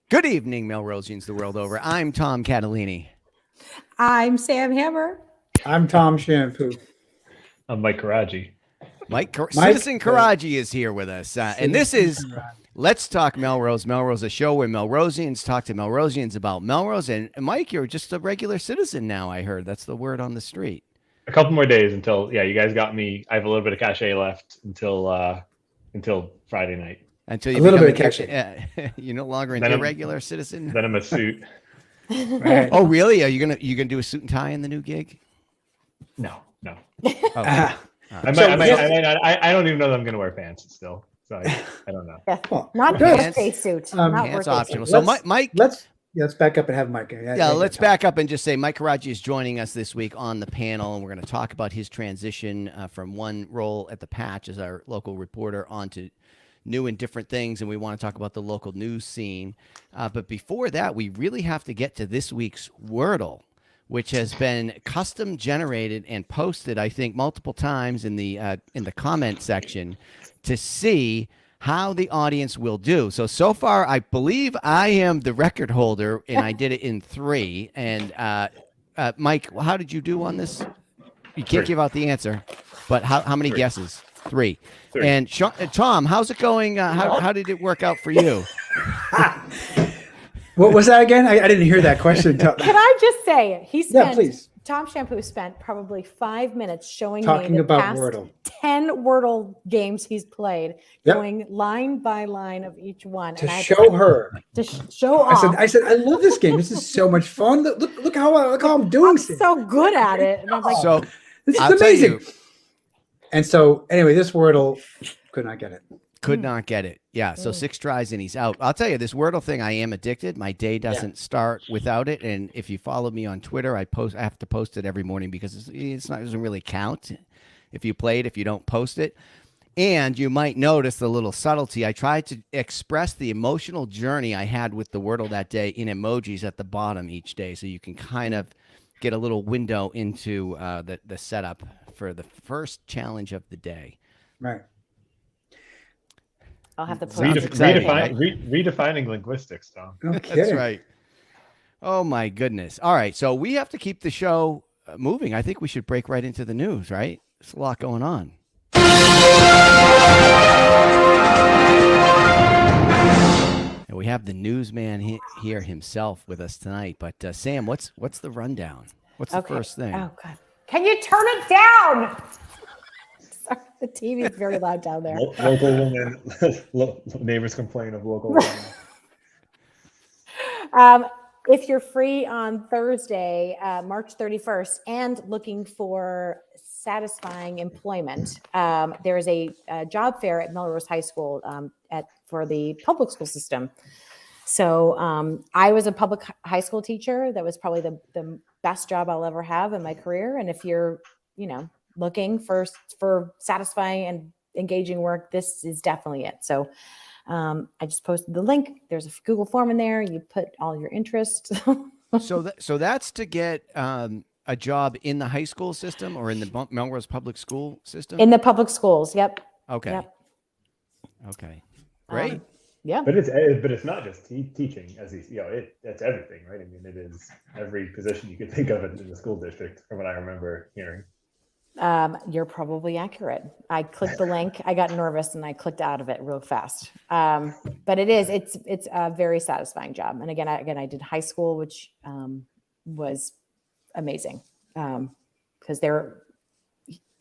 Good evening, Melrosians the world over. I'm Tom Catalini. I'm Sam Hammer. I'm Tom Shampoo. I'm Mike Carraggi. Citizen Carraggi is here with us. And this is Let's Talk Melrose. Melrose, a show where Melrosians talk to Melrosians about Melrose. And Mike, you're just a regular citizen now, I heard. That's the word on the street. A couple more days until, you guys got me. I have a little bit of cachet left until Friday night. Until you a little bit of cachet. You're no longer an irregular citizen. Then I'm a suit. Right. Oh, really? Are you gonna do a suit and tie in the new gig? No. Okay. I don't even know that I'm gonna wear pants still. So I don't know. Yeah. Well, Not birthday suit. Not Pants birthday optional. suit. So Mike, let's back up and have Mike. Let's back up and just say Mike Carraggi is joining us this week on the panel, and we're going to talk about his transition from one role at the Patch as our local reporter onto new and different things, and we want to talk about the local news scene. But before that, we really have to get to this week's Wordle, which has been custom generated and posted, I think, multiple times in the comment section to see how the audience will do. So far, I believe I am the record holder, and I did it in 3. And Mike, how did you do on this? You can't 3. give out the answer, but how many 3. guesses? 3. 3. And Tom, how's it going? How did it work out for you? What was that again? I didn't hear that question. Can I just say, please. Tom Shampoo spent probably 5 minutes showing Talking me the about past Wordle. 10 Wordle games he's played, Yep. going line by line of each one. To show her. To show off. I said, I love this game. This is so much fun. Look how I'm doing. I'm so good at it. And I'm like, So This is I'll tell amazing. you, And so, anyway, this Wordle could not get it. could not get it. Yeah, so 6 tries and he's out. I'll tell you, this Wordle thing, I am addicted. My day doesn't start without it. And if you follow me on Twitter, I have to post it every morning because it doesn't really count if you play it, if you don't post it. And you might notice the little subtlety. I tried to express the emotional journey I had with the Wordle that day in emojis at the bottom each day, so you can kind of get a little window into the setup for the first challenge of the day. Right. I'll have to post Redefining linguistics, Tom. Okay. That's right. Oh, my goodness. All right, so we have to keep the show moving. I think we should break right into the news, right? There's a lot going on. And we have the newsman here himself with us tonight. But Sam, what's the rundown? What's the first thing? Oh, God. Can you turn it down? Sorry, the TV is very loud down there. Local woman. Neighbors complain of local women. If you're free on Thursday, March 31st, and looking for satisfying employment, there is a job fair at Melrose High School for the public school system. So I was a public high school teacher. That was probably the best job I'll ever have in my career. And if you're, looking for satisfying and engaging work, this is definitely it. So I just posted the link. There's a Google form in there. You put all your interests. So that's to get a job in the high school system or in the Melrose public school system? In the public schools. Yep. Okay. Yep. Okay. Great. Yeah. But it's not just teaching, as it's everything, right? I mean, it is every position you could think of in the school district, from what I remember hearing. You're probably accurate. I clicked the link. I got nervous and I clicked out of it real fast. But it's a very satisfying job. And again, I did high school, which was amazing because they're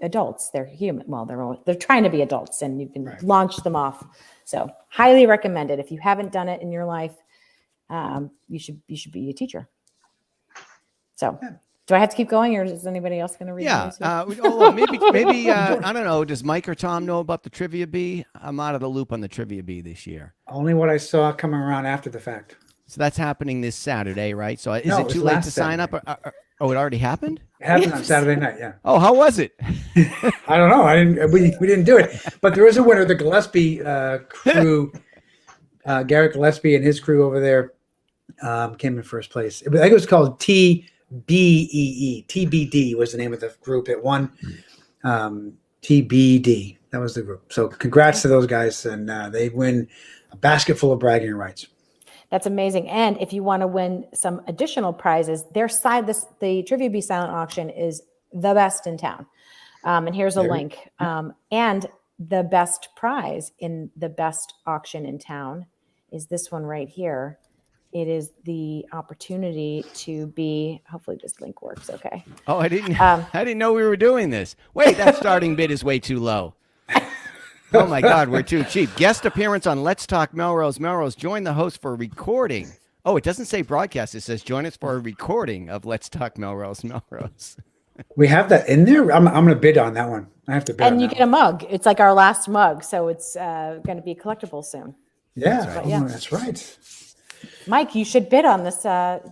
adults. They're human. Well, they're trying to be adults, and you can launch them off. So highly recommended. If you haven't done it in your life, you should be a teacher. So. Yeah. Do I have to keep going, or is anybody else going to read? Yeah. Maybe. I don't know. Does Mike or Tom know about the Trivia Bee? I'm out of the loop on the Trivia Bee this year. Only what I saw coming around after the fact. So that's happening this Saturday, right? So is it too late to sign up? It already happened? It happened on Saturday night. Yeah. Oh, how was it? I don't know. We didn't do it, but there is a winner. The Gillespie crew, Garrett Gillespie and his crew over there came in first place. I think it was called TBD was the name of the group. It won TBD. That was the group. So congrats to those guys, and they win a basket full of bragging rights. That's amazing. And if you want to win some additional prizes, the Trivia Bee silent auction is the best in town. And here's a link. And the best prize in the best auction in town is this one right here. It is the opportunity to be, hopefully this link works. Okay. Oh, I didn't know we were doing this. Wait, that starting bid is way too low. Oh my God, we're too cheap. Guest appearance on Let's Talk Melrose. Melrose, join the host for a recording. Oh, it doesn't say broadcast. It says join us for a recording of Let's Talk Melrose. We have that in there. I'm going to bid on that one. I have to bid. And you get a mug. It's like our last mug, so it's going to be collectible soon. Yeah, That's right. Yeah. that's right. Mike, you should bid on this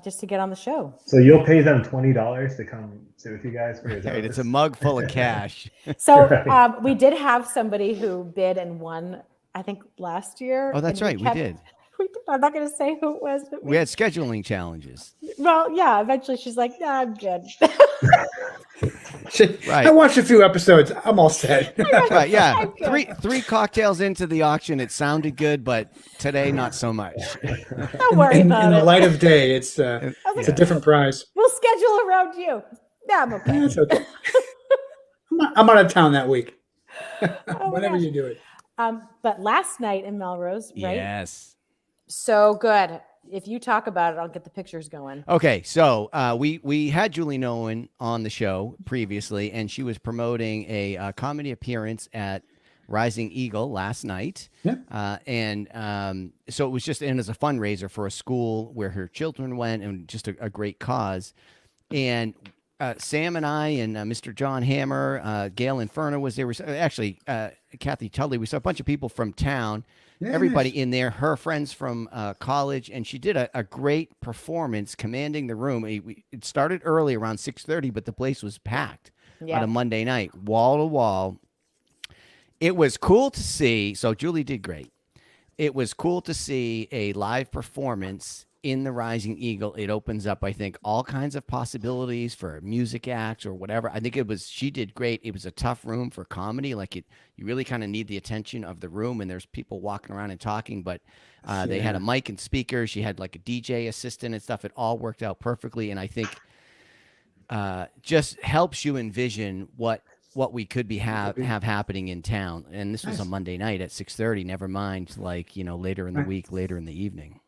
just to get on the show. So you'll pay them $20 to come sit with you guys for his Right, it's a mug full of cash. So Right. we did have somebody who bid and won, I think, last year. Oh, that's and right. We did. I'm not going to say who it was. But We had scheduling challenges. well, yeah. Eventually, she's like, "Nah, I'm good." Right. I watched a few episodes. I'm all set. Right, yeah. I'm good. Three cocktails into the auction, it sounded good, but today not so much. Don't worry in about the it. light of day, it's a different prize. We'll schedule around you. Yeah, I'm okay. That's okay. I'm out of town that week. Oh my Whenever gosh. you do it. But last night in Melrose, right? Yes. So good. If you talk about it, I'll get the pictures going. Okay, so we had Julie Nolan on the show previously, and she was promoting a comedy appearance at Rising Eagle last night. Yeah. So it was just as a fundraiser for a school where her children went, and just a great cause. And Sam and I and Mr. John Hammer, Gail Inferno was there. Actually, Kathy Tudley. We saw a bunch of people from town. Yeah, Everybody nice. in there, her friends from college, and she did a great performance, commanding the room. It started early, around 6:30, but the place was packed on a Monday night, wall to wall. It was cool to see. So Julie did great. It was cool to see a live performance in the Rising Eagle. It opens up, I think, all kinds of possibilities for music acts or whatever. I think she did great. It was a tough room for comedy. You really kind of need the attention of the room, and there's people walking around and talking, but they had a mic and speakers. She had like a DJ assistant and stuff. It all worked out perfectly. And I think just helps you envision what we could have happening in town. And this was a Monday night at 6:30, never mind later in the week, later in the evening.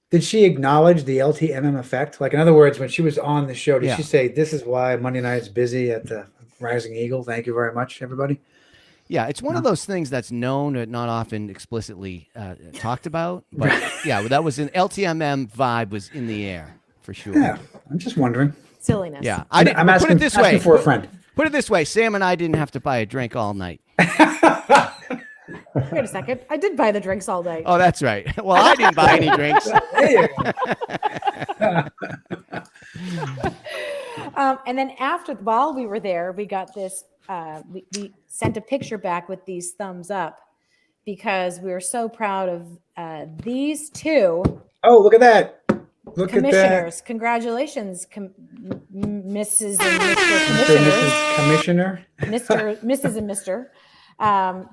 Did she acknowledge the LTMM effect? Like, in other words, when she was on the show, did she say, "This is why Monday night's busy at the Rising Eagle"? Thank you very much, everybody. Yeah, it's one of those things that's known but not often explicitly talked about. But that was an LTMM vibe was in the air for sure. Yeah, I'm just wondering. Silliness. Yeah, I'm asking, put it this way. asking for a friend. Put it this way: Sam and I didn't have to buy a drink all night. Wait a second. I did buy the drinks all day. Oh, that's right. Well, I didn't buy any drinks. There you go. And then while we were there, we got this. We sent a picture back with these thumbs up because we were so proud of these two. Oh, look at that. Look at that. Commissioners. Congratulations, Mrs. and Mr. Mrs. Commissioners. Commissioner. Mrs. and Mr.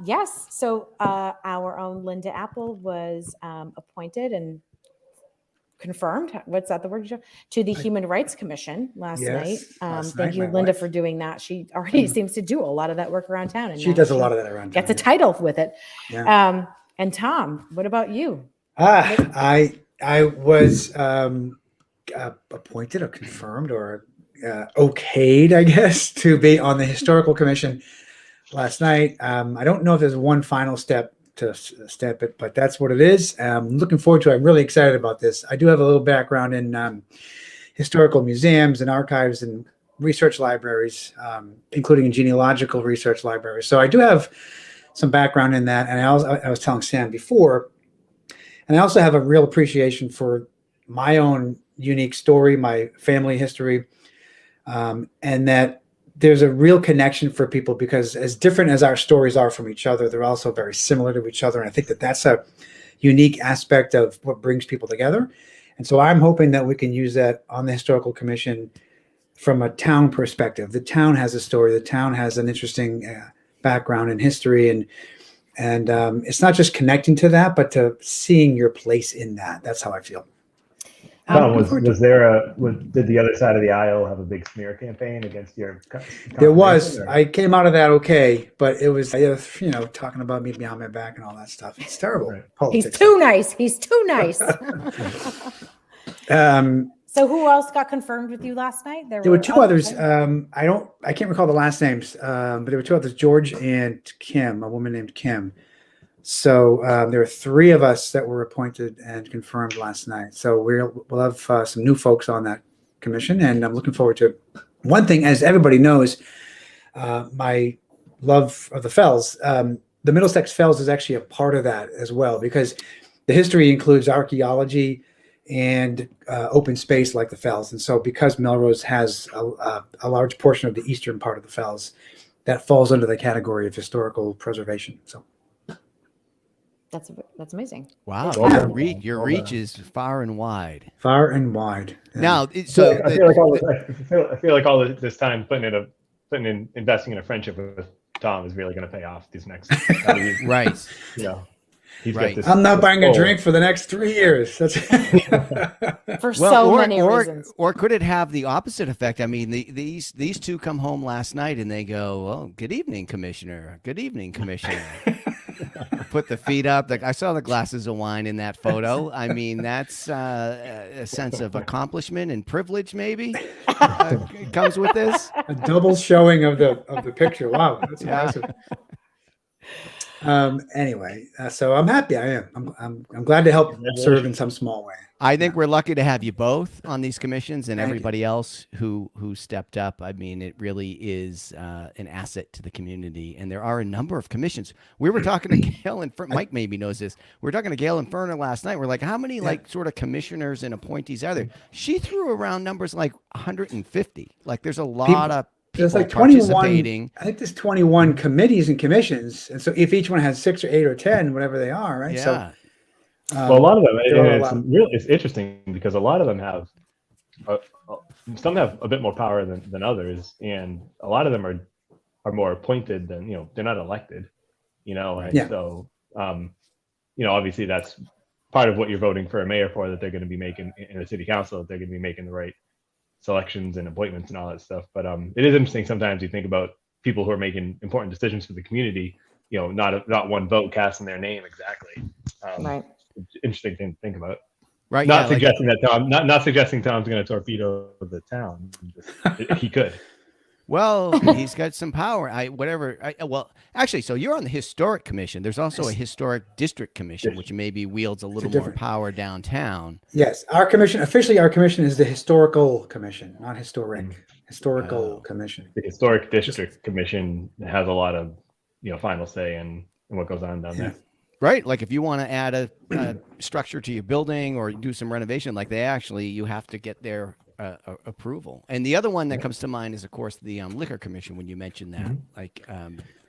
Yes. So our own Linda Apple was appointed and confirmed. What's that the word? To the Human Rights Commission last night. Thank you, Linda, for doing that. She already seems to do a lot of that work around town. And She does a lot of that around town. Gets a title with it. Yeah. And Tom, what about you? I was appointed or confirmed or okayed, I guess, to be on the Historical Commission last night. I don't know if there's one final step to step it, but that's what it is. I'm looking forward to it. I'm really excited about this. I do have a little background in historical museums and archives and research libraries, including in genealogical research libraries. So I do have some background in that. And I was telling Sam before, and I also have a real appreciation for my own unique story, my family history, and that there's a real connection for people because as different as our stories are from each other, they're also very similar to each other. And I think that that's a unique aspect of what brings people together. And so I'm hoping that we can use that on the Historical Commission from a town perspective. The town has a story. The town has an interesting background and history. And And it's not just connecting to that, but to seeing your place in that. That's how I feel. Tom, did the other side of the aisle have a big smear campaign against your? There was. Or? I came out of that okay, but it was, talking about me behind my back and all that stuff. It's terrible. Right. Politics. He's too nice. He's too nice. So who else got confirmed with you last night? There were two others. I can't recall the last names, but there were two others, George and Kim, a woman named Kim. So there are three of us that were appointed and confirmed last night. So we'll have some new folks on that commission, and I'm looking forward to it. One thing, as everybody knows, my love of the Fells, the Middlesex Fells is actually a part of that as well, because the history includes archaeology and open space like the Fells. And so because Melrose has a large portion of the eastern part of the Fells, that falls under the category of historical preservation. So. That's amazing. Wow, your reach is far and wide. Far and wide. Yeah. Now, so I feel like all this time investing in a friendship with Tom is really going to pay off these next. Right. He's right. got this. I'm not buying a drink for the next 3 years. That's many reasons. Or could it have the opposite effect? I mean, these two come home last night and they go, "Well, good evening, Commissioner. Good evening, Commissioner." Put the feet up. I saw the glasses of wine in that photo. I mean, that's a sense of accomplishment and privilege, maybe comes with this. A double showing of the picture. Wow, that's impressive. Anyway, so I'm happy. I am. I'm glad to help serve in some small way. I think we're lucky to have you both on these commissions, and everybody else who stepped up. I mean, it really is an asset to the community, and there are a number of commissions. We were talking to Gail and Mike maybe knows this. We were talking to Gail and Ferner last night. We're like, how many sort of commissioners and appointees are there? She threw around numbers like 150. Like there's a lot of there's like 21. I think there's 21 committees and commissions, and so if each one has 6 or 8 or 10, whatever they are, right? Yeah. So, well, a lot of them. It's interesting because a lot of them have, some have a bit more power than others, and a lot of them are more appointed than they're not elected, and so obviously that's part of what you're voting for a mayor for, that they're going to be making in a city council, that they're going to be making the right selections and appointments and all that stuff. But it is interesting sometimes you think about people who are making important decisions for the community, not one vote cast in their name exactly. Right. Interesting thing to think about. Right. Not suggesting that Tom, not suggesting Tom's going to torpedo the town. He could. Well, he's got some power. Well, actually, so you're on the historic commission. There's also a historic district commission, which maybe wields a little more power downtown. Yes, our commission is the historical commission, not historic. Historical commission. The historic district commission has a lot of final say in what goes on down there. Right. Like if you want to add a structure to your building or do some renovation, like you have to get their approval. And the other one that comes to mind is, of course, the liquor commission when you mentioned that.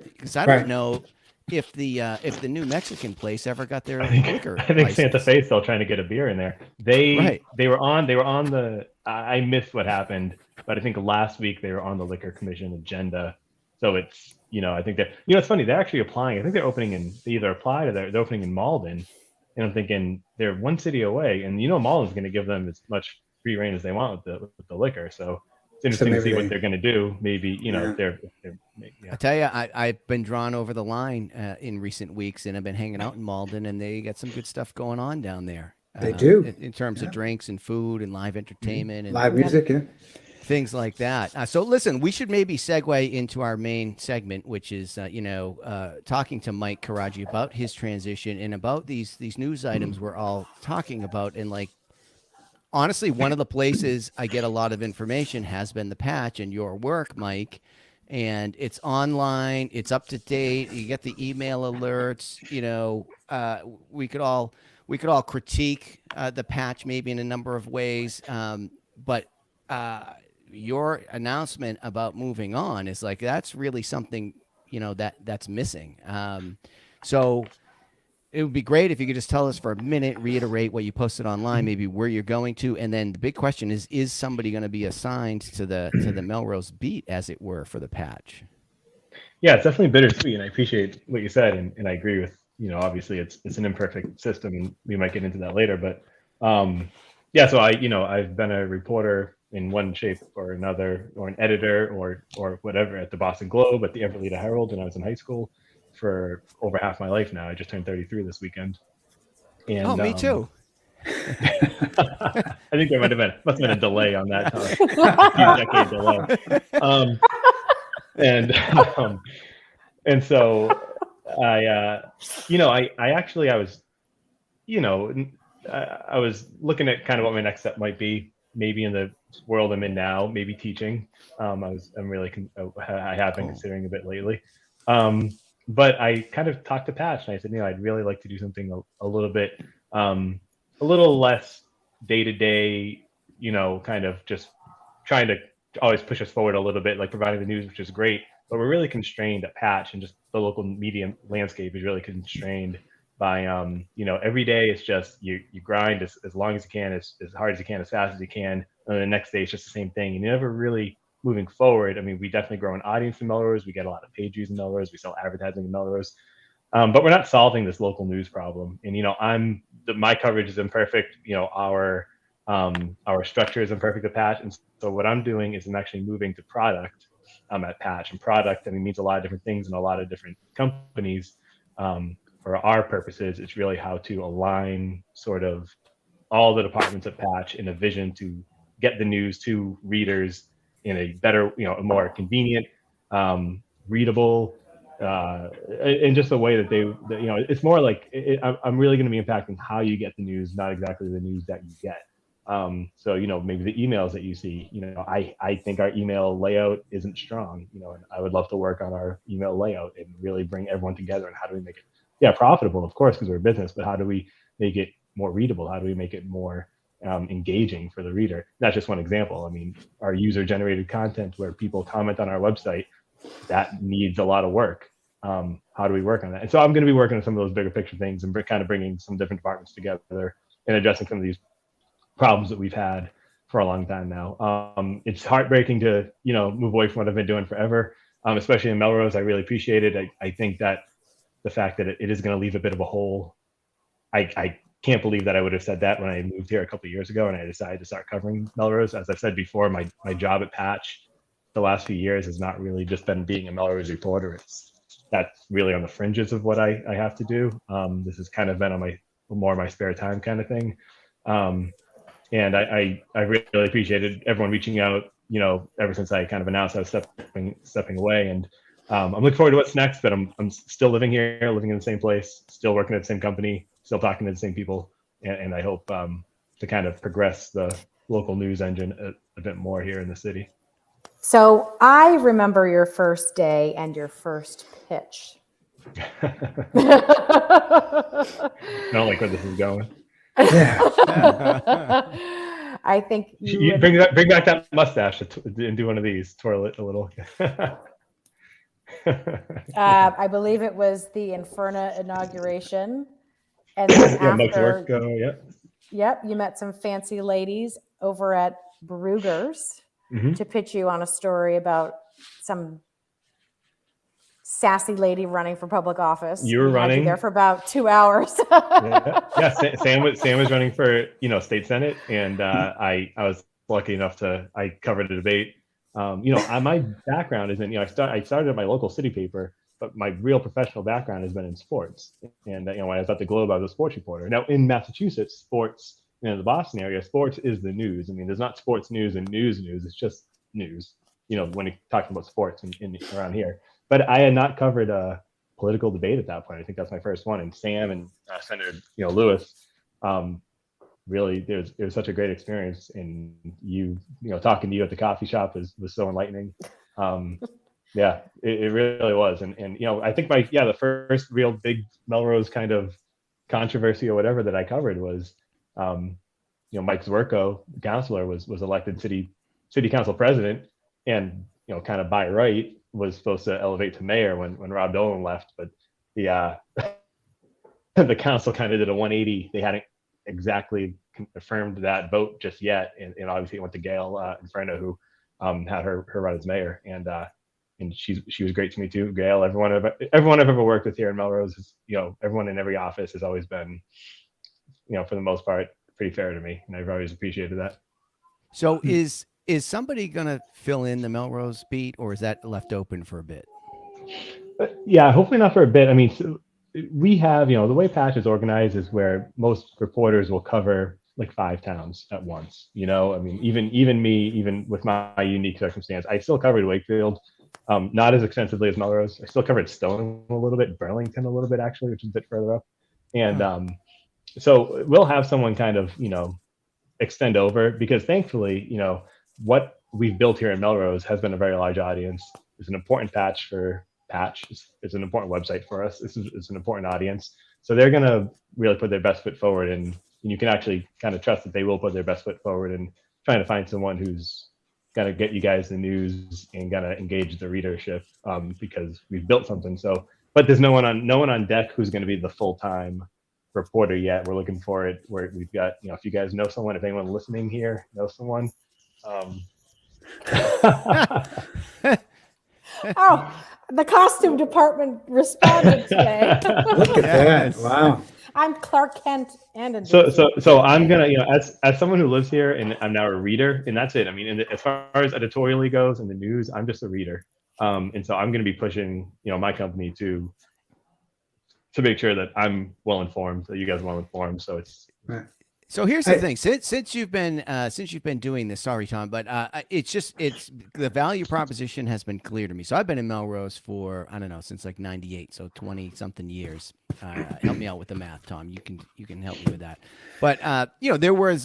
Because I don't know if the New Mexican place ever got their liquor. I think license. Santa Fe's still trying to get a beer in there. They were on the. I missed what happened, but I think last week they were on the liquor commission agenda. So it's I think that it's funny, they're actually applying. I think they're opening they either applied or they're opening in Malden, and I'm thinking they're one city away, and Malden's going to give them as much free reign as they want with the liquor. So it's interesting to see what they're going to do. Maybe they're I tell you, I've been drawn over the line in recent weeks, and I've been hanging out in Malden, and they got some good stuff going on down there. They do in terms of drinks and food and live entertainment and live music. Yeah. Things like that. So listen, we should maybe segue into our main segment, which is, talking to Mike Carraggi about his transition and about these news items we're all talking about. And honestly, one of the places I get a lot of information has been the Patch and your work, Mike. And it's online, it's up to date. You get the email alerts. We could all critique the Patch maybe in a number of ways, but your announcement about moving on is that's really something that's missing. So it would be great if you could just tell us for a minute, reiterate what you posted online, maybe where you're going to, and then the big question is somebody going to be assigned to the Melrose beat, as it were, for the Patch? Yeah, it's definitely bittersweet, and I appreciate what you said, and I agree with, obviously it's an imperfect system, and we might get into that later, but yeah, so I've been a reporter in one shape or another, or an editor, or whatever, at the Boston Globe, at the Everett Herald when I was in high school, for over half my life now. I just turned 33 this weekend, Oh, and me too. I think there must have been a delay on that, a few decade delay. And so I was looking at kind of what my next step might be, maybe in the world I'm in now, maybe teaching. I have been considering a bit lately. But I kind of talked to Patch, and I said, I'd really like to do something a little bit, a little less day to day, kind of just trying to always push us forward a little bit, like providing the news, which is great. But we're really constrained at Patch, and just the local media landscape is really constrained by every day it's just you grind as long as you can, as hard as you can, as fast as you can, and the next day it's just the same thing, and you're never really moving forward. I mean, we definitely grow an audience in Melrose, we get a lot of page views in Melrose, we sell advertising in Melrose, but we're not solving this local news problem. And my coverage is imperfect, our structure is imperfect at Patch, and so what I'm doing is I'm actually moving to product at Patch. And product, means a lot of different things in a lot of different companies. For our purposes, it's really how to align sort of all the departments at Patch in a vision to get the news to readers in a better, a more convenient, readable, and just a way that it's more like I'm really going to be impacting how you get the news, not exactly the news that you get. So maybe the emails that you see, I think our email layout isn't strong, and I would love to work on our email layout and really bring everyone together. And how do we make it profitable, of course, because we're a business, but how do we make it more readable? How do we make it more engaging for the reader? That's just one example. Our user generated content where people comment on our website, that needs a lot of work. How do we work on that? And so I'm going to be working on some of those bigger picture things, and kind of bringing some different departments together and addressing some of these problems that we've had for a long time now. It's heartbreaking to move away from what I've been doing forever, especially in Melrose. I really appreciate it. I think that the fact that it is going to leave a bit of a hole. I can't believe that I would have said that when I moved here a couple of years ago and I decided to start covering Melrose. As I've said before, my job at Patch the last few years has not really just been being a Melrose reporter. That's really on the fringes of what I have to do. This has kind of been on my spare time kind of thing. And I really appreciated everyone reaching out, ever since I kind of announced I was stepping away. And I'm looking forward to what's next, but I'm still living here, living in the same place, still working at the same company, still talking to the same people. And I hope to kind of progress the local news engine a bit more here in the city. So I remember your first day and your first pitch. I don't like where this is going. Yeah. I think you bring back that mustache and do one of these, twirl it a little. I believe it was the Inferna inauguration, and then Mike's after, work. Yep, you met some fancy ladies over at Brugger's to pitch you on a story about some sassy lady running for public office. You were running there for about 2 hours. Sam was running for state senate, and I was lucky enough I covered a debate. My background isn't I started at my local city paper, but my real professional background has been in sports. And when I was at the Globe, I was a sports reporter. Now in Massachusetts, sports, the Boston area, sports is the news. There's not sports news and news. It's just news. When you're talking about sports in around here. But I had not covered a political debate at that point. I think that's my first one. And Sam and Senator Lewis, really, it was such a great experience. And talking to you at the coffee shop was so enlightening. Yeah, it really was. And I think the first real big Melrose kind of controversy or whatever that I covered was, Mike Zwerko, the counselor, was elected city council president, and kind of by right was supposed to elevate to mayor when Rob Dolan left, but the council kind of did a 180. They hadn't exactly affirmed that vote just yet, and obviously it went to Gail Inferno, who had her run as mayor. And and she was great to me too. Gail, everyone I've ever worked with here in Melrose is, everyone in every office has always been, for the most part, pretty fair to me, and I've always appreciated that. So is somebody going to fill in the Melrose beat, or is that left open for a bit? Yeah, hopefully not for a bit. I mean, so we have, the way Patch is organized is where most reporters will cover like 5 towns at once. I mean, even me, even with my unique circumstance, I still covered Wakefield, not as extensively as Melrose. I still covered Stone a little bit, Burlington a little bit actually, which is a bit further up. And so we'll have someone kind of, extend over, because thankfully, what we've built here in Melrose has been a very large audience. It's an important Patch. It's an important website for us. It's an important audience. So they're going to really put their best foot forward, and you can actually kind of trust that they will put their best foot forward and trying to find someone who's going to get you guys the news and going to engage the readership, because we've built something. So, but there's no one on deck who's going to be the full-time reporter yet. We're looking for it where we've got, if you guys know someone, if anyone listening here knows someone. Oh, the costume department responded today. Look at that! Wow. I'm Clark Kent and a so I'm gonna, as someone who lives here, and I'm now a reader, and that's it. I mean, as far as editorially goes in the news, I'm just a reader, and so I'm gonna be pushing, my company to make sure that I'm well informed, that you guys are well informed. So it's. Right. So here's the thing: since you've been doing this, sorry, Tom, but it's the value proposition has been clear to me. So I've been in Melrose for, I don't know, since like '98, so 20 something years. Help me out with the math, Tom. You can help me with that. But there was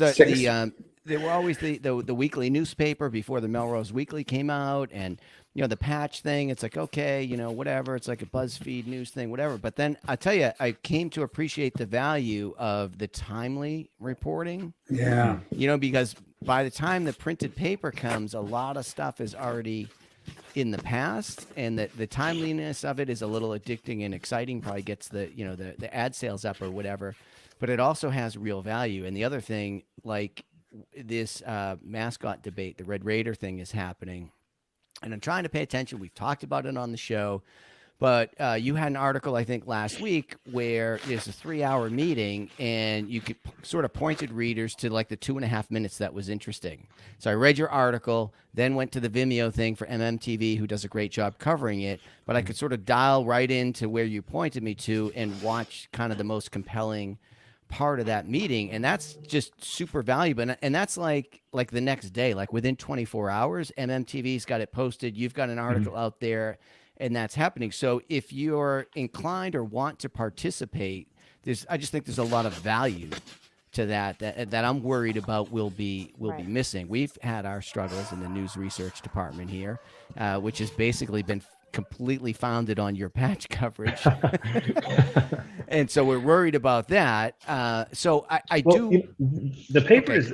there were always the weekly newspaper before the Melrose Weekly came out, and the Patch thing. It's like, okay, whatever. It's like a BuzzFeed news thing, whatever. But then I tell you, I came to appreciate the value of the timely reporting. Yeah. Because by the time the printed paper comes, a lot of stuff is already in the past, and the timeliness of it is a little addicting and exciting. Probably gets the ad sales up or whatever. But it also has real value. And the other thing, like this mascot debate, the Red Raider thing is happening. And I'm trying to pay attention. We've talked about it on the show, but you had an article, I think, last week where there's a 3-hour meeting, and you could sort of pointed readers to like the 2.5 minutes that was interesting. So I read your article, then went to the Vimeo thing for MMTV, who does a great job covering it, but I could sort of dial right into where you pointed me to and watch kind of the most compelling part of that meeting, and that's just super valuable. And that's like the next day, like within 24 hours, MMTV's got it posted. You've got an article out there, and that's happening. So if you're inclined or want to participate, I just think there's a lot of value to that I'm worried about will be missing. We've had our struggles in the news research department here, which has basically been completely founded on your Patch coverage. And so we're worried about that. So I do. The paper is.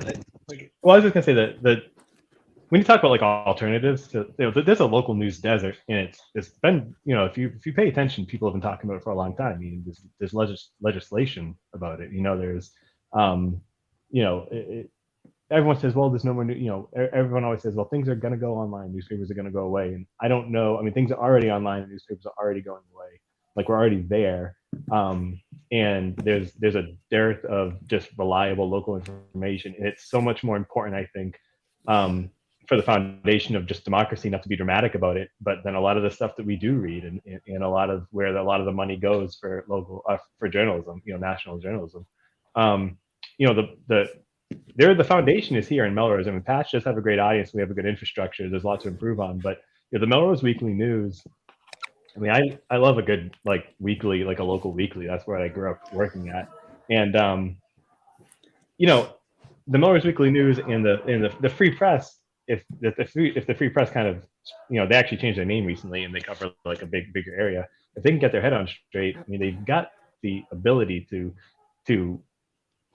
Well, I was just gonna say that when you talk about like alternatives, there's a local news desert, and it's been, if you pay attention, people have been talking about it for a long time. I mean, there's legislation about it. There's, everyone says, well, there's no more. Everyone always says, well, things are gonna go online. Newspapers are gonna go away, and I don't know. I mean, things are already online, and newspapers are already going away. Like, we're already there. And there's a dearth of just reliable local information, and it's so much more important, I think, for the foundation of just democracy, not to be dramatic about it, but then a lot of the stuff that we do read, and a lot of where a lot of the money goes for local for journalism, national journalism, the foundation is here in Melrose. I mean, Patch does have a great audience. We have a good infrastructure. There's lots to improve on, but the Melrose Weekly News. I mean, I love a good weekly, like a local weekly. That's where I grew up working at, and the Melrose Weekly News and the Free Press. If the Free Press kind of, they actually changed their name recently, and they cover like a bigger area. If they can get their head on straight, I mean, they've got the ability to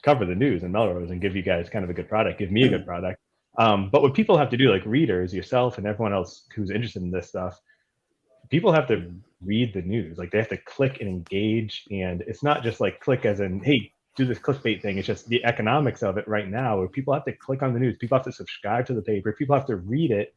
cover the news in Melrose and give you guys kind of a good product, give me a good product. But what people have to do, like readers, yourself, and everyone else who's interested in this stuff. People have to read the news. Like, they have to click and engage, and it's not just like click as in, hey, do this clickbait thing. It's just the economics of it right now, where people have to click on the news. People have to subscribe to the paper. People have to read it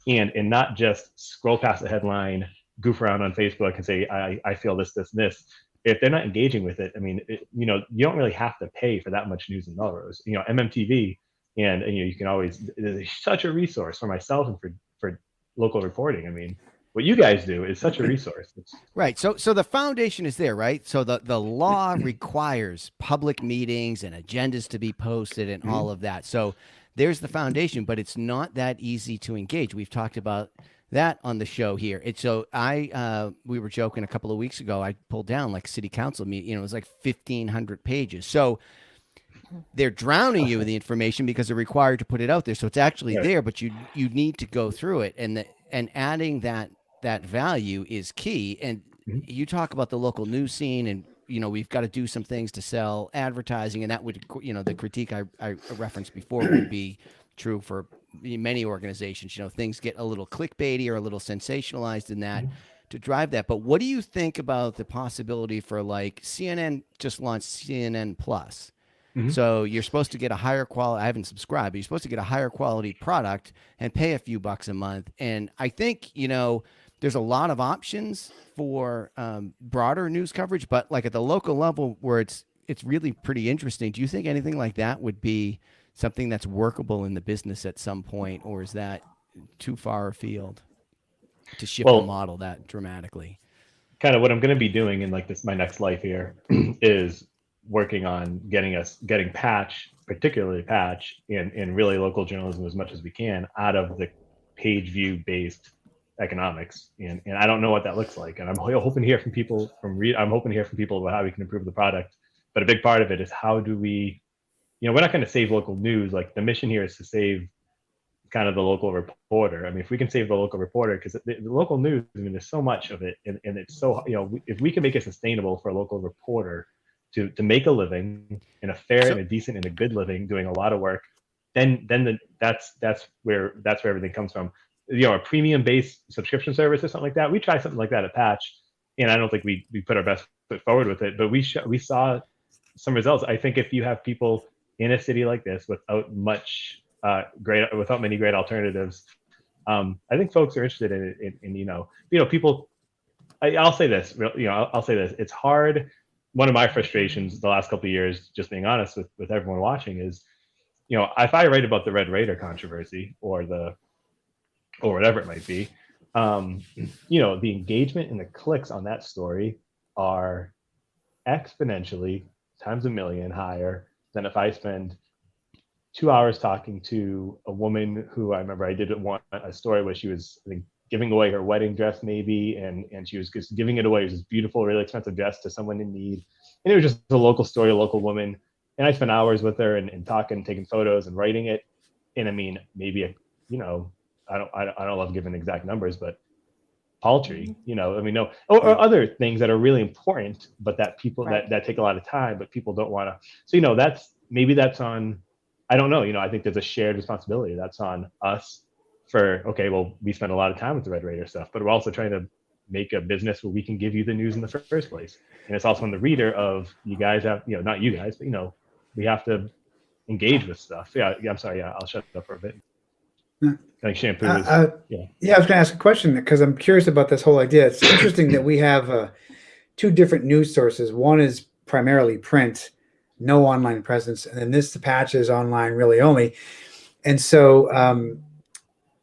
and not just scroll past the headline, goof around on Facebook and say, I feel this, this, and this. If they're not engaging with it, I mean, you don't really have to pay for that much news in Melrose. MMTV, and you can always, it's such a resource for myself and for local reporting. I mean, what you guys do is such a resource. Right. So the foundation is there, right? So the law requires public meetings and agendas to be posted and all of that. So there's the foundation, but it's not that easy to engage. We've talked about that on the show here. We were joking a couple of weeks ago, I pulled down like city council meeting, it was like 1,500 pages. So they're drowning you with the information because they're required to put it out there. So it's actually there, but you need to go through it, and adding that value is key. And you talk about the local news scene, and we've got to do some things to sell advertising, and that would, the critique I referenced before would be true for many organizations. Things get a little clickbaity or a little sensationalized in that to drive that. But what do you think about the possibility for, like, CNN just launched CNN Plus? So you're supposed to get a higher quality. I haven't subscribed, but you're supposed to get a higher quality product and pay a few bucks a month. And I think, there's a lot of options for broader news coverage, but like at the local level where it's really pretty interesting. Do you think anything like that would be something that's workable in the business at some point, or is that too far afield to shift the model that dramatically? Kind of what I'm going to be doing in my next life here is working on getting particularly Patch and really local journalism as much as we can out of the page view based economics, and I don't know what that looks like, and I'm hoping to hear from people I'm hoping to hear from people about how we can improve the product. But a big part of it is, how do we, we're not going to save local news. Like, the mission here is to save kind of the local reporter. I mean, if we can save the local reporter, because the local news, I mean, there's so much of it, and it's so, if we can make it sustainable for a local reporter to make a living, and a fair and a decent and a good living, doing a lot of work, then that's where everything comes from. A premium based subscription service or something like that. We tried something like that at Patch, and I don't think we put our best foot forward with it, but we saw some results. I think if you have people in a city like this without many great alternatives, I think folks are interested in it. In people. I'll say this. I'll say this. It's hard. One of my frustrations the last couple of years, just being honest with everyone watching, is, if I write about the Red Raider controversy or whatever it might be, the engagement and the clicks on that story are exponentially times a million higher than if I spend 2 hours talking to a woman who, I remember I did a story where she was, I think, giving away her wedding dress maybe, and she was just giving it away. It was this beautiful, really expensive dress to someone in need, and it was just a local story, a local woman, and I spent hours with her and talking, taking photos and writing it. And I mean, maybe I don't love giving exact numbers, but paltry, or other things that are really important, but that people that take a lot of time, but people don't want to. So, that's on, I don't know, I think there's a shared responsibility that's on us we spend a lot of time with the Red Raider stuff, but we're also trying to make a business where we can give you the news in the first place. And it's also on the reader of, you guys have, not you guys, but, we have to engage with stuff. Yeah. I'm sorry. Yeah. I'll shut up for a bit. Like shampoo is, I was going to ask a question because I'm curious about this whole idea. It's interesting that we have two different news sources. One is primarily print, no online presence, and then the Patch is online really only. And so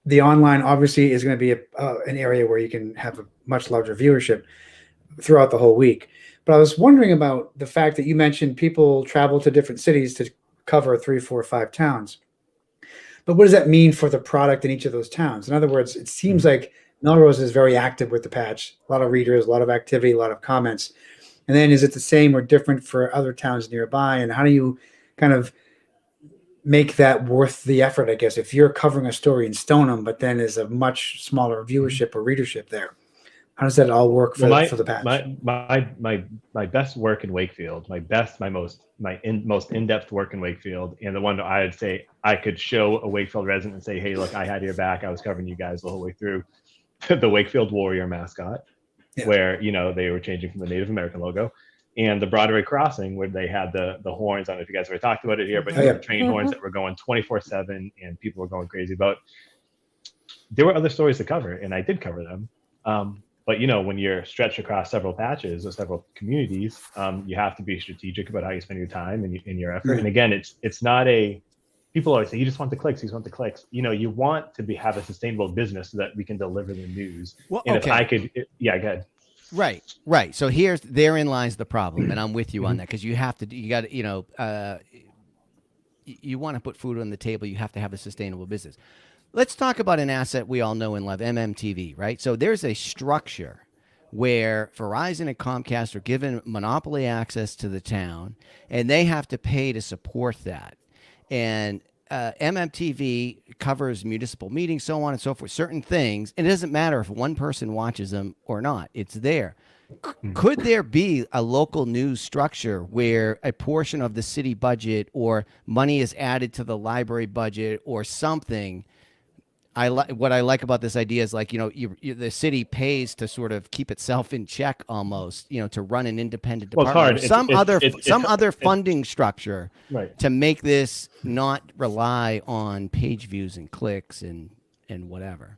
the online obviously is going to be an area where you can have a much larger viewership throughout the whole week. But I was wondering about the fact that you mentioned people travel to different cities to cover 3, 4, 5 towns. But what does that mean for the product in each of those towns? In other words, it seems like Melrose is very active with the Patch, a lot of readers, a lot of activity, a lot of comments. And then is it the same or different for other towns nearby? And how do you kind of make that worth the effort, I guess, if you're covering a story in Stoneham, but then is a much smaller viewership or readership there? How does that all work for the Patch? My best work in Wakefield, my most in-depth work in Wakefield, and the one that I'd say I could show a Wakefield resident and say, hey, look, I had your back. I was covering you guys the whole way through. The Wakefield Warrior mascot, where they were changing from the Native American logo, and the Broadway Crossing, where they had the horns. I don't know if you guys ever talked about it here, but the train horns that were going 24/7, and people were going crazy about. there were other stories to cover, and I did cover them. But when you're stretched across several patches or several communities, you have to be strategic about how you spend your time and your effort. And again, it's not people always say you just want the clicks, you just want the clicks. You want to have a sustainable business so that we can deliver the news. Well, and okay. if I could, go ahead. Right. So therein lies the problem, and I'm with you on that, because you got to, you want to put food on the table, you have to have a sustainable business. Let's talk about an asset we all know and love, MMTV, right? So there's a structure where Verizon and Comcast are given monopoly access to the town, and they have to pay to support that. And MMTV covers municipal meetings, so on and so forth, certain things. And it doesn't matter if one person watches them or not. It's there. Could there be a local news structure where a portion of the city budget or money is added to the library budget or something? What I like about this idea is, like, the city pays to sort of keep itself in check, almost, to run an independent department. Some other funding structure, right, to make this not rely on page views and clicks and whatever.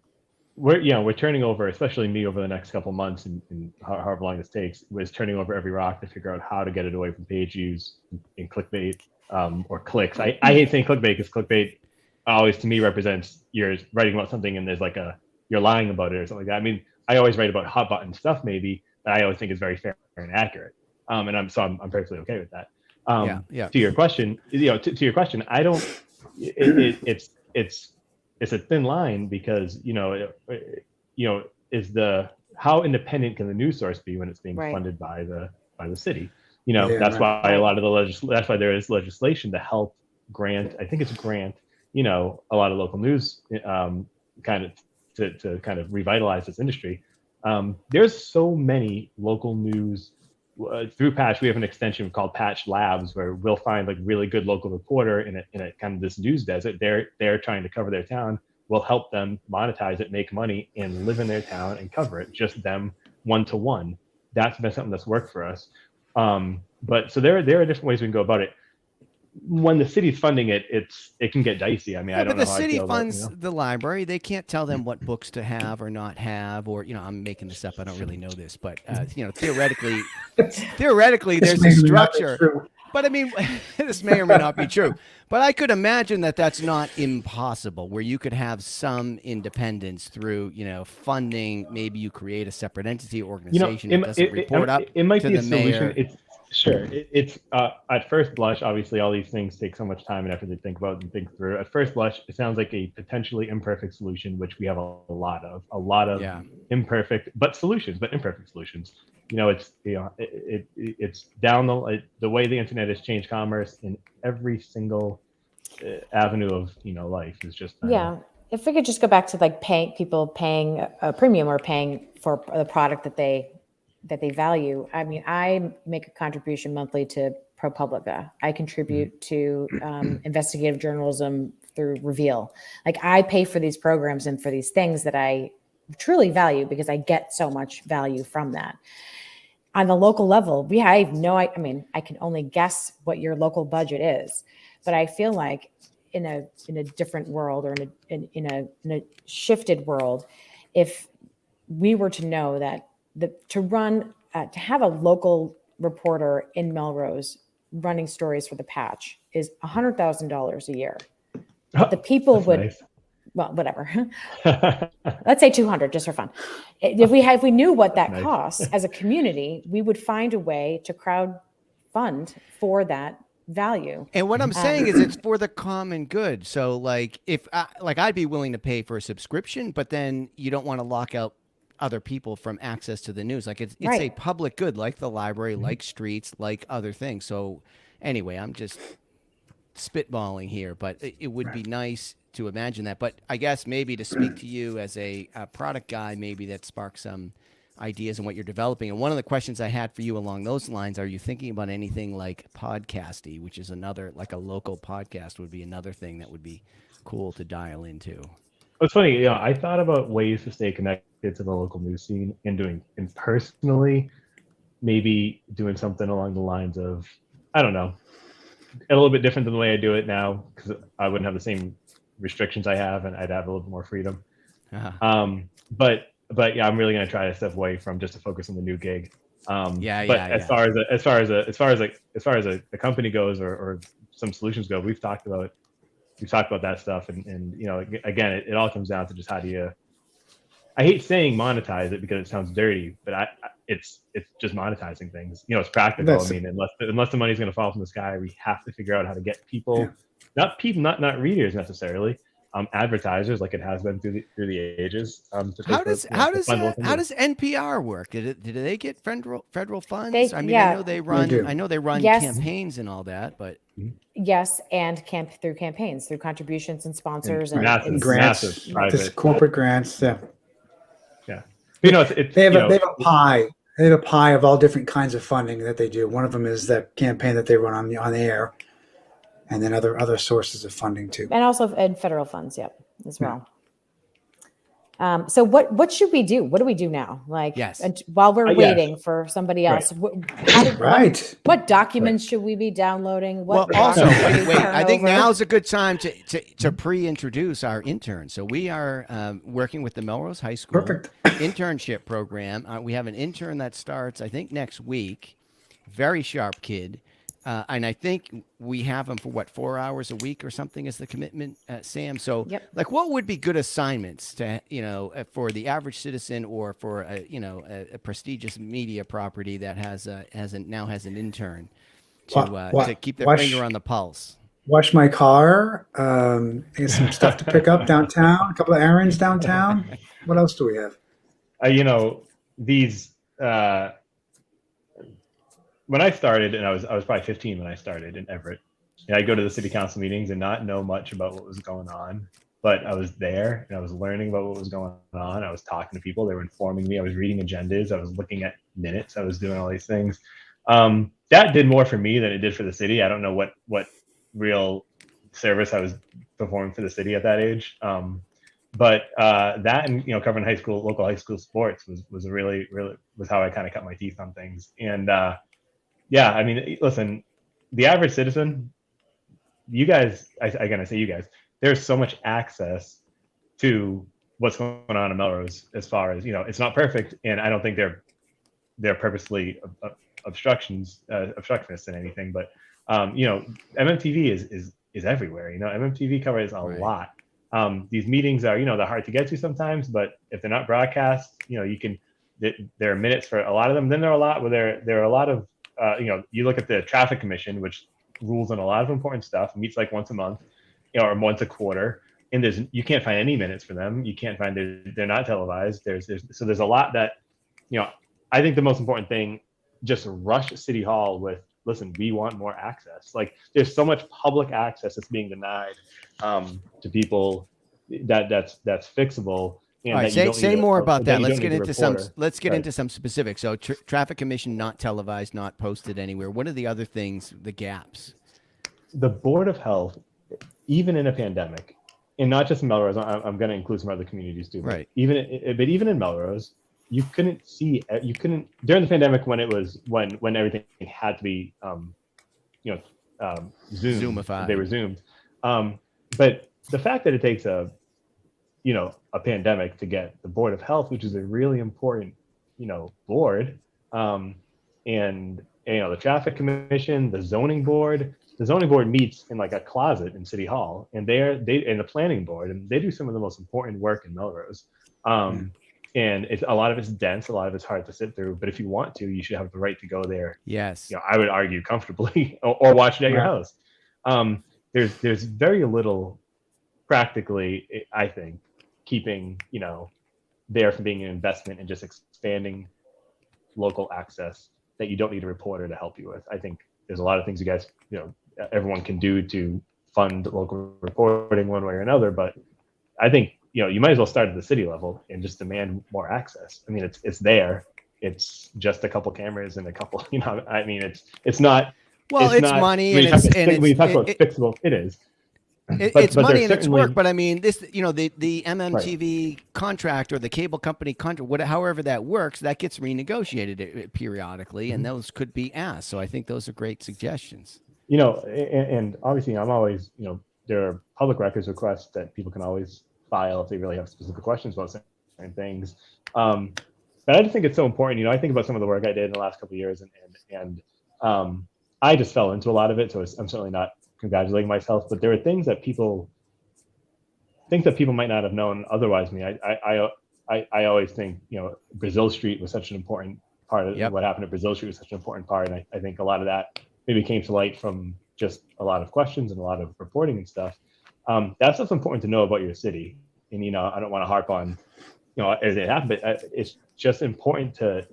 We're turning over, especially me, over the next couple of months, and however long this takes, was turning over every rock to figure out how to get it away from page views and clickbait, or clicks. I hate saying clickbait, because clickbait always, to me, represents you're writing about something and there's like you're lying about it or something like that. I mean, I always write about hot button stuff, maybe, that I always think is very fair and accurate. And I'm perfectly okay with that. To your question, to your question, I don't. It's a thin line, because how independent can the news source be when it's being funded by the city? That's why a lot of that's why there is legislation to help grant. I think it's grant. A lot of local news, kind of to revitalize this industry. There's so many local news through Patch. We have an extension called Patch Labs, where we'll find like really good local reporter in a kind of this news desert. They're trying to cover their town. We'll help them monetize it, make money, and live in their town and cover it. Just them, 1-to-1. That's been something that's worked for us. But so there are different ways we can go about it. When the city's funding it, it can get dicey. I mean, I don't know. But the city funds the library. They can't tell them what books to have or not have, or I'm making this up. I don't really know this, but theoretically, there's a structure. But I mean, this may or may not be true. But I could imagine that that's not impossible, where you could have some independence through funding. Maybe you create a separate entity, organization that doesn't report up it might to be the a solution. mayor. Sure. It's at first blush, obviously, all these things take so much time and effort to think about and think through. At first blush, it sounds like a potentially imperfect solution, which we have a lot of imperfect, but imperfect solutions. It's down the way the internet has changed commerce in every single avenue of life is just If we could just go back to like paying a premium or paying for the product that they value. I mean, I make a contribution monthly to ProPublica. I contribute to investigative journalism through Reveal. Like, I pay for these programs and for these things that I truly value, because I get so much value from that. On the local level, I can only guess what your local budget is, but I feel like in a different world, or in a shifted world, if we were to know that to have a local reporter in Melrose running stories for the Patch is $100,000 a year. But the people would, nice. Well, whatever. Let's say 200 just for fun. If we knew what that costs as a community, we would find a way to crowd fund for that value. And what I'm saying is, it's for the common good. So like, I'd be willing to pay for a subscription, but then you don't want to lock out other people from access to the news. Like, it's a public good, like the library, like streets, like other things. So anyway, I'm just spitballing here, but it would be nice to imagine that. But I guess maybe to speak to you as a product guy, maybe that sparks some ideas in what you're developing. And one of the questions I had for you along those lines, are you thinking about anything like Podcasty, which is another, like a local podcast would be another thing that would be cool to dial into? It's funny, I thought about ways to stay connected to the local news scene and personally, maybe doing something along the lines of, I don't know, a little bit different than the way I do it now, because I wouldn't have the same restrictions I have, and I'd have a little bit more freedom. But yeah, I'm really going to try to step away from just to focus on the new gig. As far as a company goes, or some solutions go, we've talked about that stuff, and again, it all comes down to just how do you. I hate saying monetize it because it sounds dirty, but it's just monetizing things. It's practical. I mean, unless the money's going to fall from the sky, we have to figure out how to get people, not readers necessarily, advertisers, like it has been through the ages. How does NPR work? Did they get federal funds? I know they run Yes. campaigns and all that, but Yes, and through campaigns, through contributions and sponsors and grants, private corporate grants. Yeah. They have a pie. They have a pie of all different kinds of funding that they do. One of them is that campaign that they run on air, and then other sources of funding too, and also in federal funds, as well. So what should we do? What do we do now? And while we're waiting for somebody else, what documents should we be downloading? Also, wait. I think now's a good time to pre-introduce our intern. So we are working with the Melrose High School internship program. We have an intern that starts, I think, next week. Very sharp kid. And I think we have them for 4 hours a week or something is the commitment, Sam. So what would be good assignments to, for the average citizen or for a prestigious media property that has an intern to keep their finger on the pulse? Wash my car. There's some stuff to pick up downtown, a couple of errands downtown. What else do we have? These, when I started, and I was probably 15 when I started in Everett, and I'd go to the city council meetings and not know much about what was going on, but I was there and I was learning about what was going on. I was talking to people, they were informing me, I was reading agendas, I was looking at minutes, I was doing all these things. That did more for me than it did for the city. I don't know what real service I was performing for the city at that age. But that and covering local high school sports was really was how I kind of cut my teeth on things. And I mean, listen, the average citizen, you guys, I say you guys, there's so much access to what's going on in Melrose as far as, it's not perfect. And I don't think they're purposely obstructionists in anything, but, MMTV is everywhere. MMTV covers a lot. These meetings are, they're hard to get to sometimes, but if they're not broadcast, there are minutes for a lot of them. Then there are a lot of, you look at the traffic commission, which rules on a lot of important stuff, meets like once a month, or once a quarter. And you can't find any minutes for them. You can't find, they're not televised. There's a lot that, I think the most important thing, just rush City Hall with, listen, we want more access. Like there's so much public access that's being denied to people that's fixable. All right, say more about that. Let's get into some specifics. So traffic commission not televised, not posted anywhere. What are the other things, the gaps? The Board of Health, even in a pandemic, and not just in Melrose, I'm going to include some other communities too. Right. Even in Melrose, you couldn't during the pandemic when everything had to be Zoomified. They were zoomed. But the fact that it takes a pandemic to get the Board of Health, which is a really important, board, and the traffic commission, the zoning board meets in like a closet in City Hall, and and the planning board, and they do some of the most important work in Melrose. And a lot of it's dense, a lot of it's hard to sit through, but if you want to, you should have the right to go there. Yes. I would argue comfortably or watch it at your house. There's very little practically, I think, keeping, there from being an investment and just expanding local access that you don't need a reporter to help you with. I think there's a lot of things you guys, everyone can do to fund local reporting one way or another, but I think, you might as well start at the city level and just demand more access. I mean, it's there. It's just a couple cameras and a couple, I mean, it's not. Well, it's money and when you talk about fixable, it is. It's money and it's work, but I mean, this, the MMTV contract or the cable company contract, however that works, that gets renegotiated periodically, and those could be asked. So I think those are great suggestions. And obviously, I'm always, there are public records requests that people can always file if they really have specific questions about certain things. But I just think it's so important. You know, I think about some of the work I did in the last couple of years, and I just fell into a lot of it. So I'm certainly not congratulating myself, but there are things that people might not have known otherwise. I always think, you know, Brazil Street was such an important part of what happened at Brazil Street was such an important part, and I think a lot of that maybe came to light from just a lot of questions and a lot of reporting and stuff. That's what's important to know about your city. And, you know, I don't want to harp on, you know, everything that happened, but it's just important to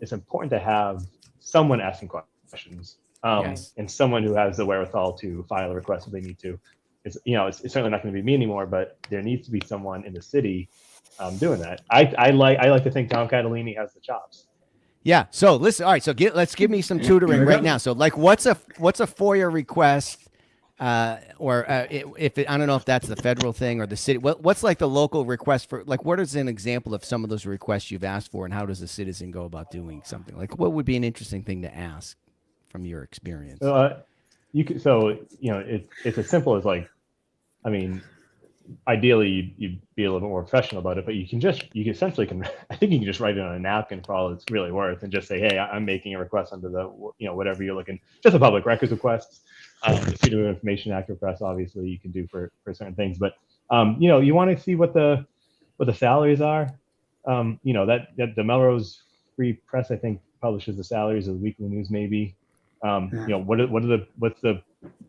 have someone asking questions, and someone who has the wherewithal to file a request if they need to. It's, you know, it's certainly not going to be me anymore, but there needs to be someone in the city doing that. I like to think Tom Catalini has the chops. Yeah. So listen. All right. So let's give me some tutoring right now. So like, what's a FOIA request, if I don't know if that's the federal thing or the city. What's like the local request for? Like, what is an example of some of those requests you've asked for, and how does a citizen go about doing something? Like, what would be an interesting thing to ask from your experience? It's as simple as, like, I mean, ideally you'd be a little bit more professional about it, but you can essentially I think you can just write it on a napkin for all it's really worth, and just say, hey, I'm making a request under the, you know, whatever you're looking, just a public records request. The Freedom of Information Act request, obviously you can do for certain things, but you know, you want to see what the salaries are. You know, that the Melrose Free Press, I think, publishes the salaries of the weekly news, maybe. You know, what's the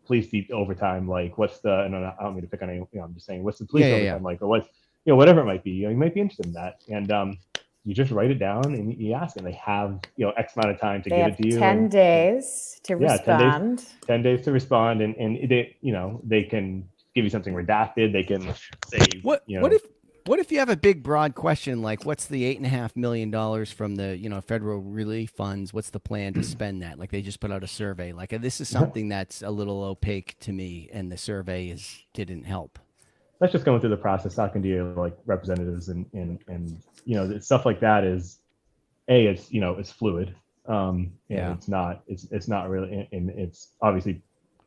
police overtime like? What's the, and I don't mean to pick on any, you know, I'm just saying, what's the police overtime like, or what's, you know, whatever it might be. You know, you might be interested in that, and you just write it down and you ask, and they have, you know, X amount of time to give it to you. 10 days to respond. 10 days to respond, and they, you know, they can give you something redacted. They can say, you know, what if you have a big broad question like, what's the $8.5 million from the, you know, federal relief funds? What's the plan to spend that? Like, they just put out a survey. Like, this is something that's a little opaque to me, and the survey didn't help. That's just going through the process, talking to your, like, representatives, and you know, stuff like that is, it's, you know, it's fluid. It's not really, and it's obviously,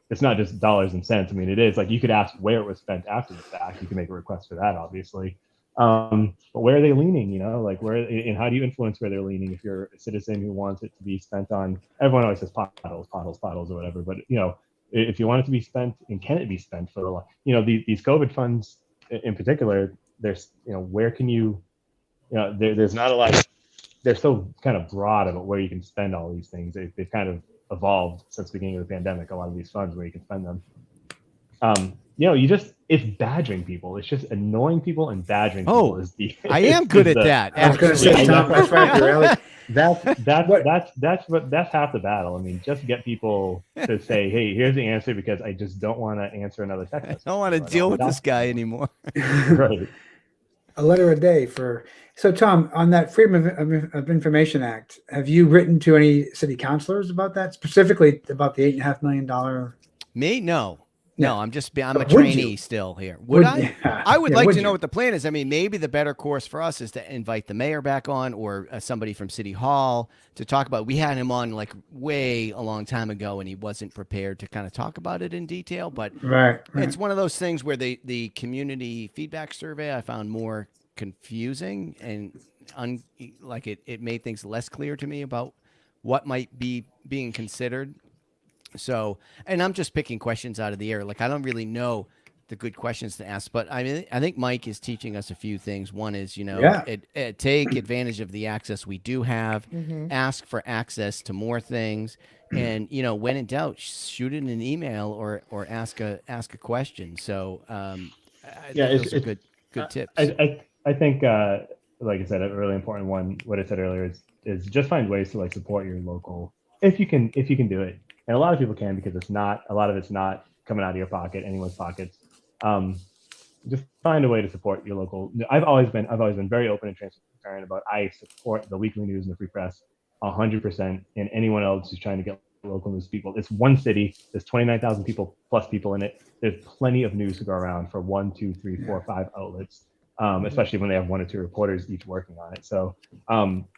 it's not just dollars and cents. I mean, it is like, you could ask where it was spent after the fact. You can make a request for that, obviously. But where are they leaning? You know, like, where, and how do you influence where they're leaning? If you're a citizen who wants it to be spent on, everyone always says potholes or whatever. But, you know, if you want it to be spent, and can it be spent for the, you know, these COVID funds in particular, there's, you know, where can you, you know, there's not a lot. They're so kind of broad about where you can spend all these things. They've kind of evolved since the beginning of the pandemic, a lot of these funds, where you can spend them. You know, it's badgering people. It's just annoying people and badgering people. I am good at that. I was going to say, Tom, that's right, really. That's half the battle. I mean, just get people to say, hey, here's the answer, because I just don't want to answer another text message. I don't want to deal with this guy anymore. Right. A letter a day for. So, Tom, on that Freedom of Information Act, have you written to any city councilors about that, specifically about the $8.5 million? Me? No. Yeah. No, I'm a trainee still here. Would I? Yeah. I would Yeah, like would to know you? what the plan is. I mean, maybe the better course for us is to invite the mayor back on, or somebody from City Hall to talk about. We had him on like way a long time ago, and he wasn't prepared to kind of talk about it in detail. But Right. it's one of those things where the community feedback survey I found more confusing, and it made things less clear to me about what might be being considered. So, and I'm just picking questions out of the air. Like, I don't really know the good questions to ask, but I mean, I think Mike is teaching us a few things. One is, you know, take advantage of the access we do have, ask for access to more things. And, you know, when in doubt, shoot in an email or ask a question. So, those are good tips. I think, like I said, a really important one, what I said earlier, is just find ways to, like, support your local, if you can do it. And a lot of people can, because a lot of it's not coming out of your pocket, anyone's pockets. Just find a way to support your local. I've always been very open and transparent about, I support the weekly news and the Free Press 100%, and anyone else who's trying to get local news people. It's one city. There's 29,000 people in it. There's plenty of news to go around for 1, 2, 3, 4, 5 outlets. Especially when they have 1 or 2 reporters each working on it. So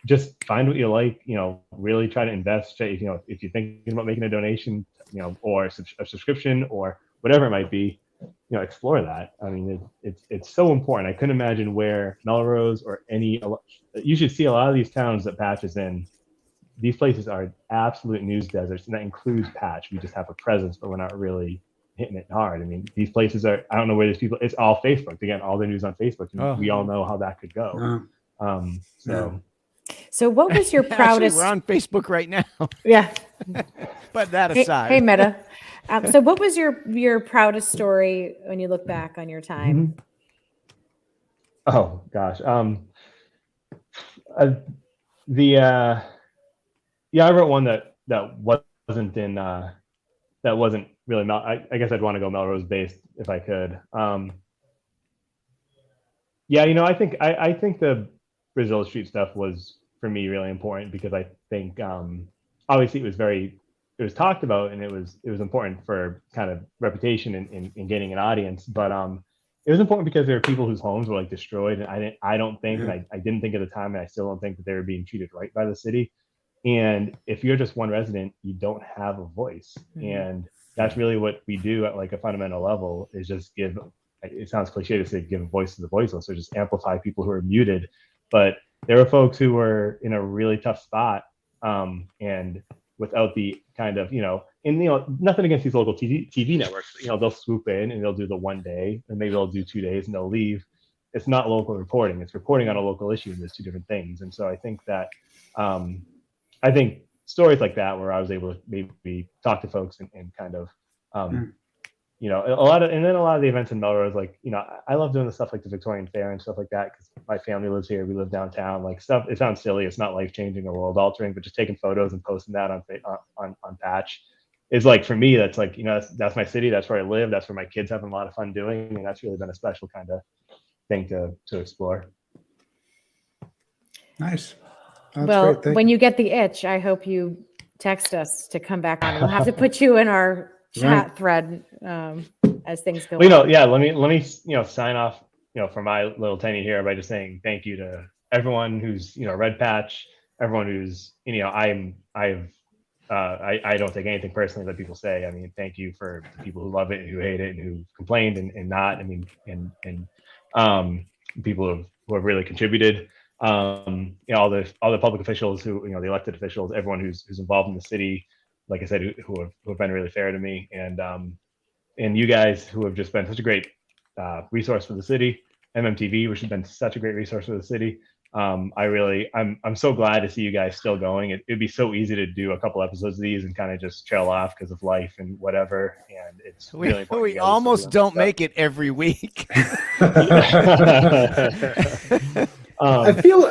just find what you like, you know, really try to invest. You know, if you're thinking about making a donation, you know, or a subscription or whatever it might be, explore that. I mean, it's so important. I couldn't imagine where Melrose or you should see a lot of these towns that Patch is in. These places are absolute news deserts, and that includes Patch. We just have a presence, but we're not really hitting it hard. I mean, these places I don't know where these people, it's all Facebook. Again, all the news on Facebook, and we all know how that could go. So what was your proudest? Actually, we're on Facebook right now. Yeah. But that aside. Hey, Meta. So what was your proudest story when you look back on your time? Oh gosh. I wrote one that wasn't in that wasn't really I guess I'd want to go Melrose based if I could. I think the Brazil Street stuff was for me really important because I think obviously it was talked about and it was important for kind of reputation and gaining an audience, but it was important because there were people whose homes were like destroyed, and I don't think, and I didn't think at the time, and I still don't think that they were being treated right by the city. And if you're just one resident, you don't have a voice, and that's really what we do at like a fundamental level is just give. It sounds cliche to say give a voice to the voiceless, or just amplify people who are muted, but there were folks who were in a really tough spot, and without the kind of, nothing against these local TV networks, they'll swoop in and they'll do the one day and maybe they'll do 2 days and they'll leave. It's not local reporting. It's reporting on a local issue, and there's two different things. And so I think that, I think stories like that, where I was able to maybe talk to folks and kind of, a lot of the events in Melrose, like, I love doing the stuff like the Victorian Fair and stuff like that because my family lives here. We live downtown. Like stuff, it sounds silly. It's not life changing or world altering, but just taking photos and posting that on Patch is like, for me, that's like, that's my city. That's where I live. That's where my kids having a lot of fun doing. And that's really been a special kind of thing to explore. Nice. That's Well, great. when you get the itch, I hope you text us to come back on. We'll have to put you in our chat thread as things go on. Let me sign off for my little tenure here by just saying thank you to everyone who's read Patch, everyone who's I don't take anything personally that people say. I mean, thank you for the people who love it and who hate it and who complained and not. I mean, and people who have really contributed. All the public officials who the elected officials, everyone who's involved in the city, like I said, who have been really fair to me, and you guys who have just been such a great resource for the city. MMTV, which has been such a great resource for the city. I'm so glad to see you guys still going. It'd be so easy to do a couple episodes of these and kind of just trail off because of life and whatever. And it's really important. We almost don't make it every week. I feel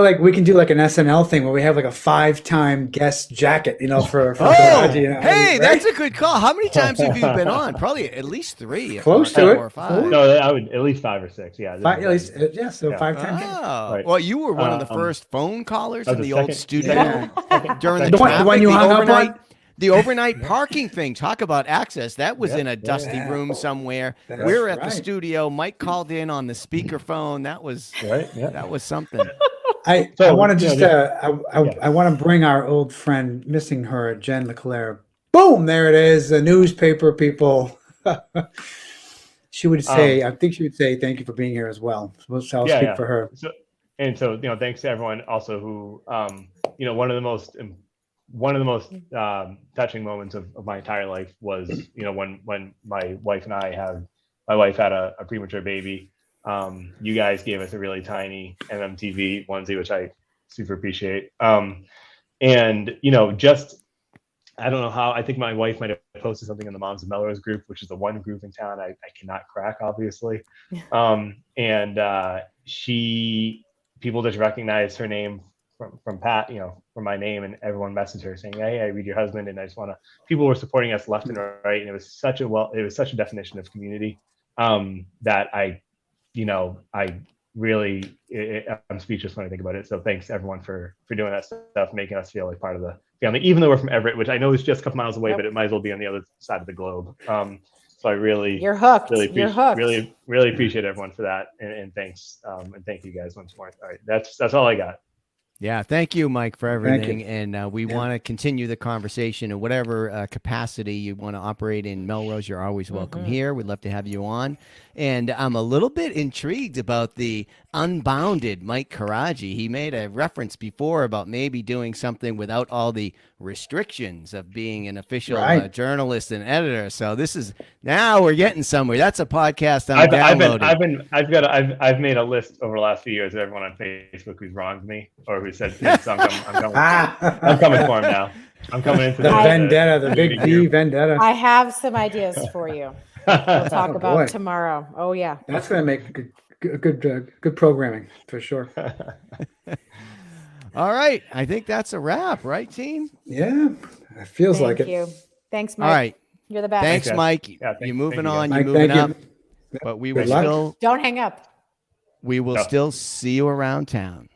like we can do like an SNL thing where we have like a 5-time guest jacket, for Carraggi, hey, that's a good call. How many times have you been on? Probably at least 3. Close to it. 4 or 5. No, I would at least 5 or 6. Yeah. At least, so 5 times. Oh, Right. well, you were one of the first phone callers in the old second- studio during the The one traffic, you the hung up overnight. on? The overnight parking thing. Talk about access. That was in a dusty room somewhere. That's We were at the right. studio. Mike called in on the speakerphone. That was Right. Yeah. that was something. I want to just I want to bring our old friend, missing her, Jen LeClaire. Boom! There it is. The newspaper people. She would say, I think she would say, thank you for being here as well. So I'll speak for her. So thanks to everyone also who, one of the most touching moments of my entire life was, when my wife had a premature baby. You guys gave us a really tiny MMTV onesie, which I super appreciate. I don't know how, I think my wife might have posted something in the Moms of Melrose group, which is the one group in town I cannot crack, obviously. People just recognized her name from Pat, from my name, and everyone messaged her saying, hey, I read your husband, and people were supporting us left and right. And it was such a definition of community that I'm speechless when I think about it. So thanks everyone for doing that stuff, making us feel like part of the family, even though we're from Everett, which I know is just a couple miles away, but it might as well be on the other side of the globe. So I really, You're hooked. You're hooked. Really appreciate everyone for that. And thanks. And thank you guys once more. All right. That's all I got. Yeah, thank you, Mike, for Thank everything. you. And we want to continue the conversation in whatever capacity you want to operate in Melrose. You're always welcome here. We'd love to have you on. And I'm a little bit intrigued about the unbounded Mike Carraggi. He made a reference before about maybe doing something without all the restrictions of being an official Right. journalist and editor. So this is now we're getting somewhere. That's a podcast I'm downloading. I've made a list over the last few years of everyone on Facebook who's wronged me or who said things. So I'm coming for him now. I'm coming into The the vendetta, the big V vendetta. I have some ideas for you. We'll talk Oh, about boy. tomorrow. Oh yeah. That's going to make good programming for sure. All right. I think that's a wrap, right, team? Yeah, it feels like Thank it. you. Thanks, Mike. All right. You're the best. Thanks, guys. Mike. Yeah, You're moving thank you, on. guys. You're Mike, moving thank up. you. But we Good will luck. still Don't hang up. we will No. still see you around town.